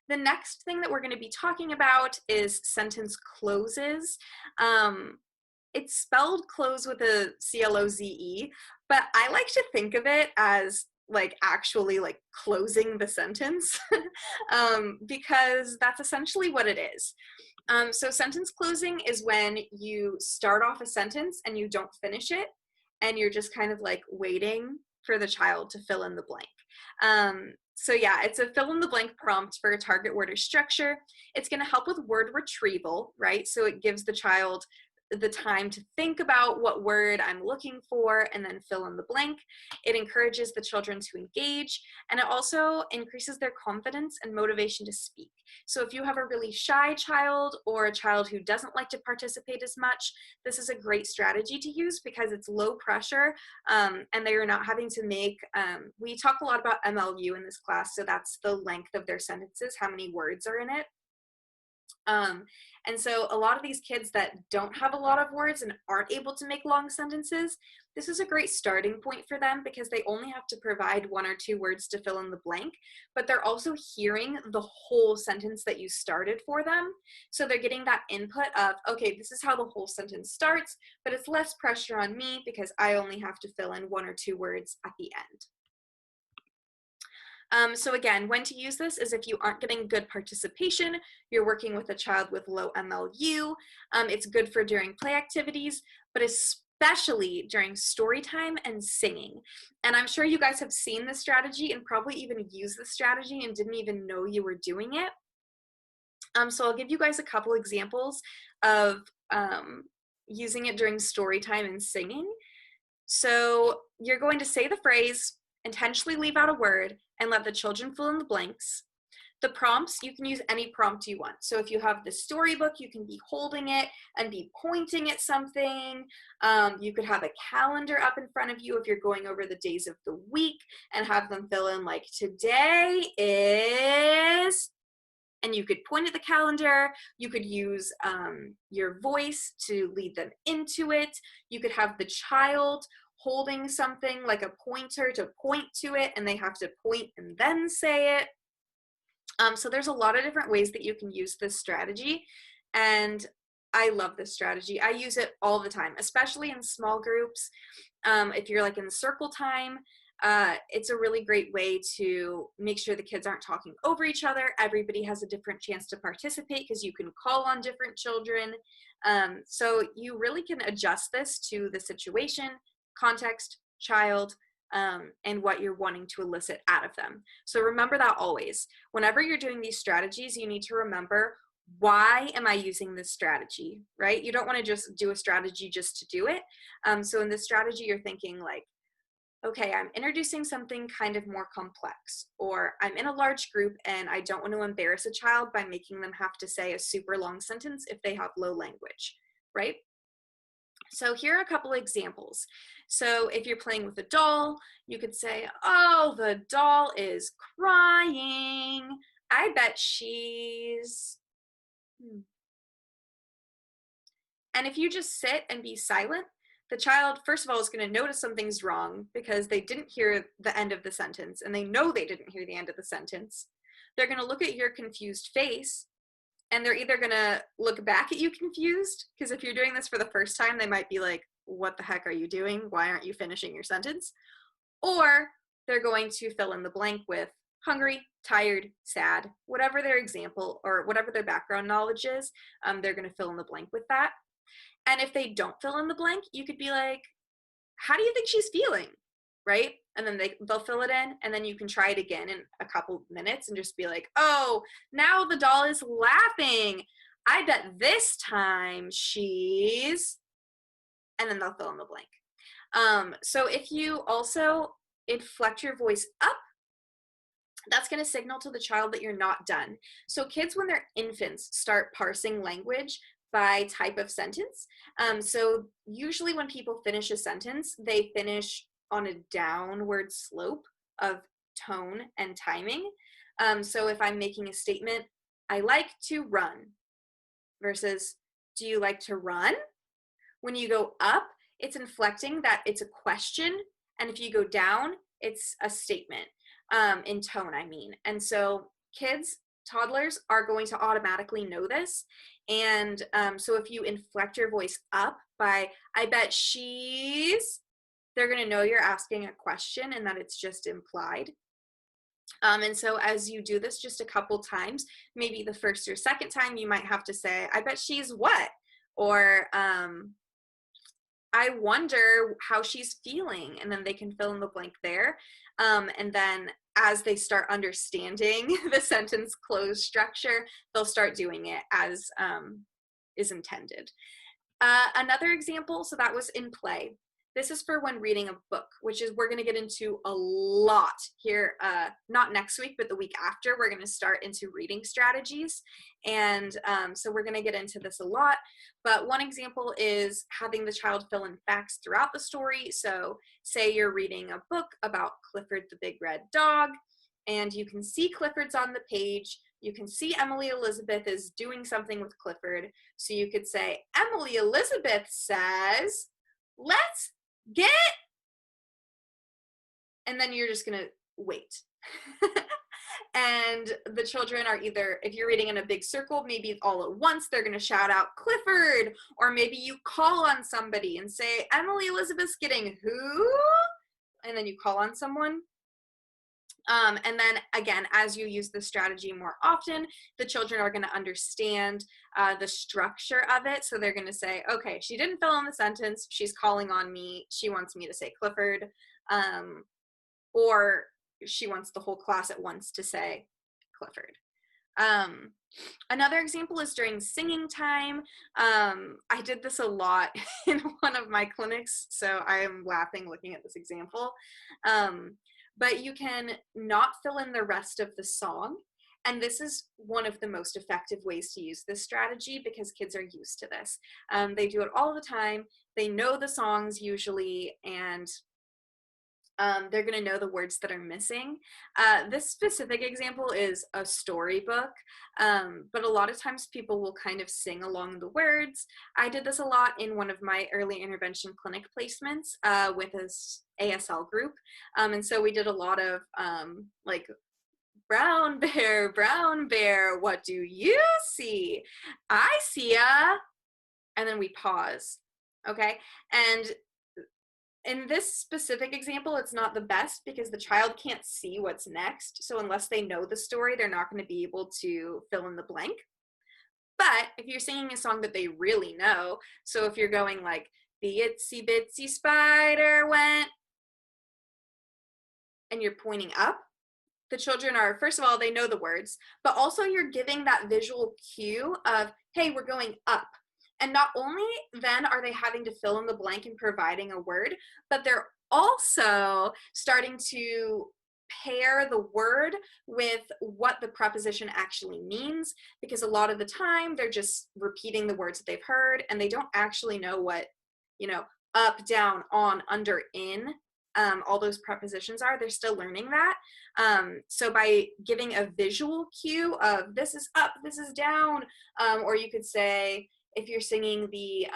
The next thing that we're going to be talking about is sentence closes. It's spelled close with a Cloze, but I like to think of it as like actually like closing the sentence because that's essentially what it is. So sentence closing is when you start off a sentence and you don't finish it, and you're just kind of like waiting for the child to fill in the blank. So yeah, it's a fill in the blank prompt for a target word or structure. It's going to help with word retrieval, right? So it gives the child the time to think about what word I'm looking for and then fill in the blank. It encourages the children to engage, and it also increases their confidence and motivation to speak. So if you have a really shy child or a child who doesn't like to participate as much, this is a great strategy to use because it's low pressure, and they are not having to make, we talk a lot about MLU in this class, so that's the length of their sentences, how many words are in it. And so a lot of these kids that don't have a lot of words and aren't able to make long sentences, this is a great starting point for them because they only have to provide 1 or 2 words to fill in the blank, but they're also hearing the whole sentence that you started for them. So they're getting that input of, okay, this is how the whole sentence starts, but it's less pressure on me because I only have to fill in 1 or 2 words at the end. So again, when to use this is if you aren't getting good participation, you're working with a child with low MLU. It's good for during play activities, but especially during story time and singing. And I'm sure you guys have seen this strategy and probably even used this strategy and didn't even know you were doing it. So I'll give you guys a couple examples of using it during story time and singing. So you're going to say the phrase, intentionally leave out a word, and let the children fill in the blanks. The prompts, you can use any prompt you want. So if you have the storybook, you can be holding it and be pointing at something. You could have a calendar up in front of you if you're going over the days of the week and have them fill in like, today is, and you could point at the calendar. You could use your voice to lead them into it. You could have the child holding something like a pointer to point to it, and they have to point and then say it. So there's a lot of different ways that you can use this strategy, and I love this strategy. I use it all the time, especially in small groups. If you're like in circle time, it's a really great way to make sure the kids aren't talking over each other. Everybody has a different chance to participate because you can call on different children. So you really can adjust this to the situation, context, child, and what you're wanting to elicit out of them. So remember that always. Whenever you're doing these strategies, you need to remember, why am I using this strategy, right? You don't want to just do a strategy just to do it. So in this strategy, you're thinking like, okay, I'm introducing something kind of more complex, or I'm in a large group and I don't want to embarrass a child by making them have to say a super long sentence if they have low language, right? So here are a couple examples. So if you're playing with a doll, you could say, oh, the doll is crying. I bet she's... And if you just sit and be silent, the child, first of all, is going to notice something's wrong because they didn't hear the end of the sentence, and they know they didn't hear the end of the sentence. They're going to look at your confused face, and they're either going to look back at you confused, because if you're doing this for the first time, they might be like, what the heck are you doing? Why aren't you finishing your sentence? Or they're going to fill in the blank with hungry, tired, sad, whatever their example or whatever their background knowledge is, they're going to fill in the blank with that. And if they don't fill in the blank, you could be like, how do you think she's feeling? Right? And then they'll fill it in, and then you can try it again in a couple minutes and just be like, oh, now the doll is laughing. I bet this time she's, and then they'll fill in the blank. So if you also inflect your voice up, that's going to signal to the child that you're not done. So kids, when they're infants, start parsing language by type of sentence. So usually when people finish a sentence, they finish on a downward slope of tone and timing. So if I'm making a statement, I like to run, versus, do you like to run? When you go up, it's inflecting that it's a question. And if you go down, it's a statement, in tone, I mean. And so kids, toddlers are going to automatically know this. And so if you inflect your voice up by, I bet she's, they're going to know you're asking a question and that it's just implied. And so as you do this just a couple times, maybe the first or second time, you might have to say, I bet she's what? Or I wonder how she's feeling. And then they can fill in the blank there. And then as they start understanding the sentence close structure, they'll start doing it as is intended. Another example, so that was in play. This is for when reading a book, which is we're going to get into a lot here, not next week, but the week after. We're going to start into reading strategies. And so we're going to get into this a lot. But one example is having the child fill in facts throughout the story. So say you're reading a book about Clifford the Big Red Dog, and you can see Clifford's on the page. You can see Emily Elizabeth is doing something with Clifford. So you could say, Emily Elizabeth says, let's get, and then you're just gonna wait. And the children are either, if you're reading in a big circle, maybe all at once, they're gonna shout out Clifford, or maybe you call on somebody and say, Emily Elizabeth's getting who? And then you call on someone. And then again, as you use the strategy more often, the children are going to understand the structure of it. So they're going to say, okay, she didn't fill in the sentence. She's calling on me. She wants me to say Clifford. Or she wants the whole class at once to say Clifford. Another example is during singing time. I did this a lot in one of my clinics, so I am laughing looking at this example. But you can not fill in the rest of the song. And this is one of the most effective ways to use this strategy because kids are used to this. They do it all the time. They know the songs usually, and they're going to know the words that are missing. This specific example is a storybook, but a lot of times people will kind of sing along the words. I did this a lot in one of my early intervention clinic placements with this ASL group. And so we did a lot of like, brown bear, what do you see? I see a, and then we pause, okay? And in this specific example, it's not the best because the child can't see what's next. So unless they know the story, they're not going to be able to fill in the blank. But if you're singing a song that they really know, so if you're going like, the itsy bitsy spider went, and you're pointing up, the children are, first of all, they know the words, but also you're giving that visual cue of, hey, we're going up. And not only then are they having to fill in the blank and providing a word, but they're also starting to pair the word with what the preposition actually means, because a lot of the time they're just repeating the words that they've heard and they don't actually know what, you know, up, down, on, under, in, all those prepositions are. They're still learning that. So by giving a visual cue of this is up, this is down, or you could say, if you're singing the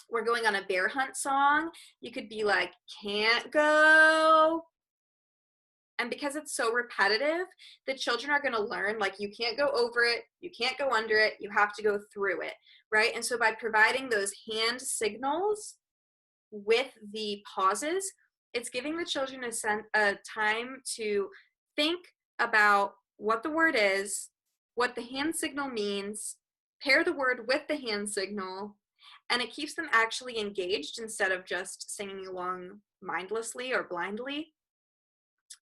we're going on a bear hunt song, you could be like, can't go. And because it's so repetitive, the children are going to learn, like, you can't go over it, you can't go under it, you have to go through it, right? And so by providing those hand signals with the pauses, it's giving the children a time to think about what the word is, what the hand signal means, pair the word with the hand signal, and it keeps them actually engaged instead of just singing along mindlessly or blindly.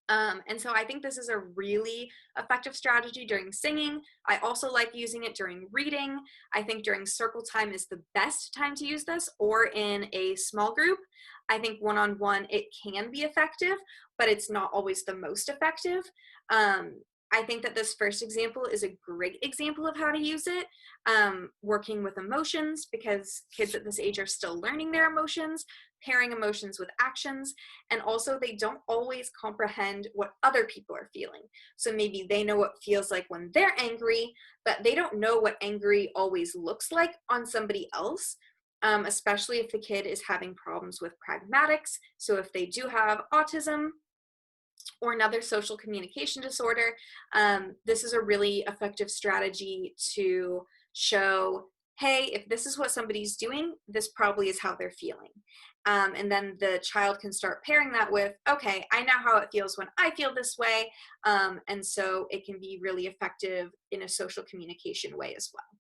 And so I think this is a really effective strategy during singing. I also like using it during reading. I think during circle time is the best time to use this, or in a small group. I think one-on-one it can be effective, but it's not always the most effective. I think that this first example is a great example of how to use it, working with emotions, because kids at this age are still learning their emotions, pairing emotions with actions, and also they don't always comprehend what other people are feeling. So maybe they know what it feels like when they're angry, but they don't know what angry always looks like on somebody else, especially if the kid is having problems with pragmatics. So if they do have autism, or another social communication disorder, this is a really effective strategy to show, hey, if this is what somebody's doing, this probably is how they're feeling. And then the child can start pairing that with, okay, I know how it feels when I feel this way. And so it can be really effective in a social communication way as well.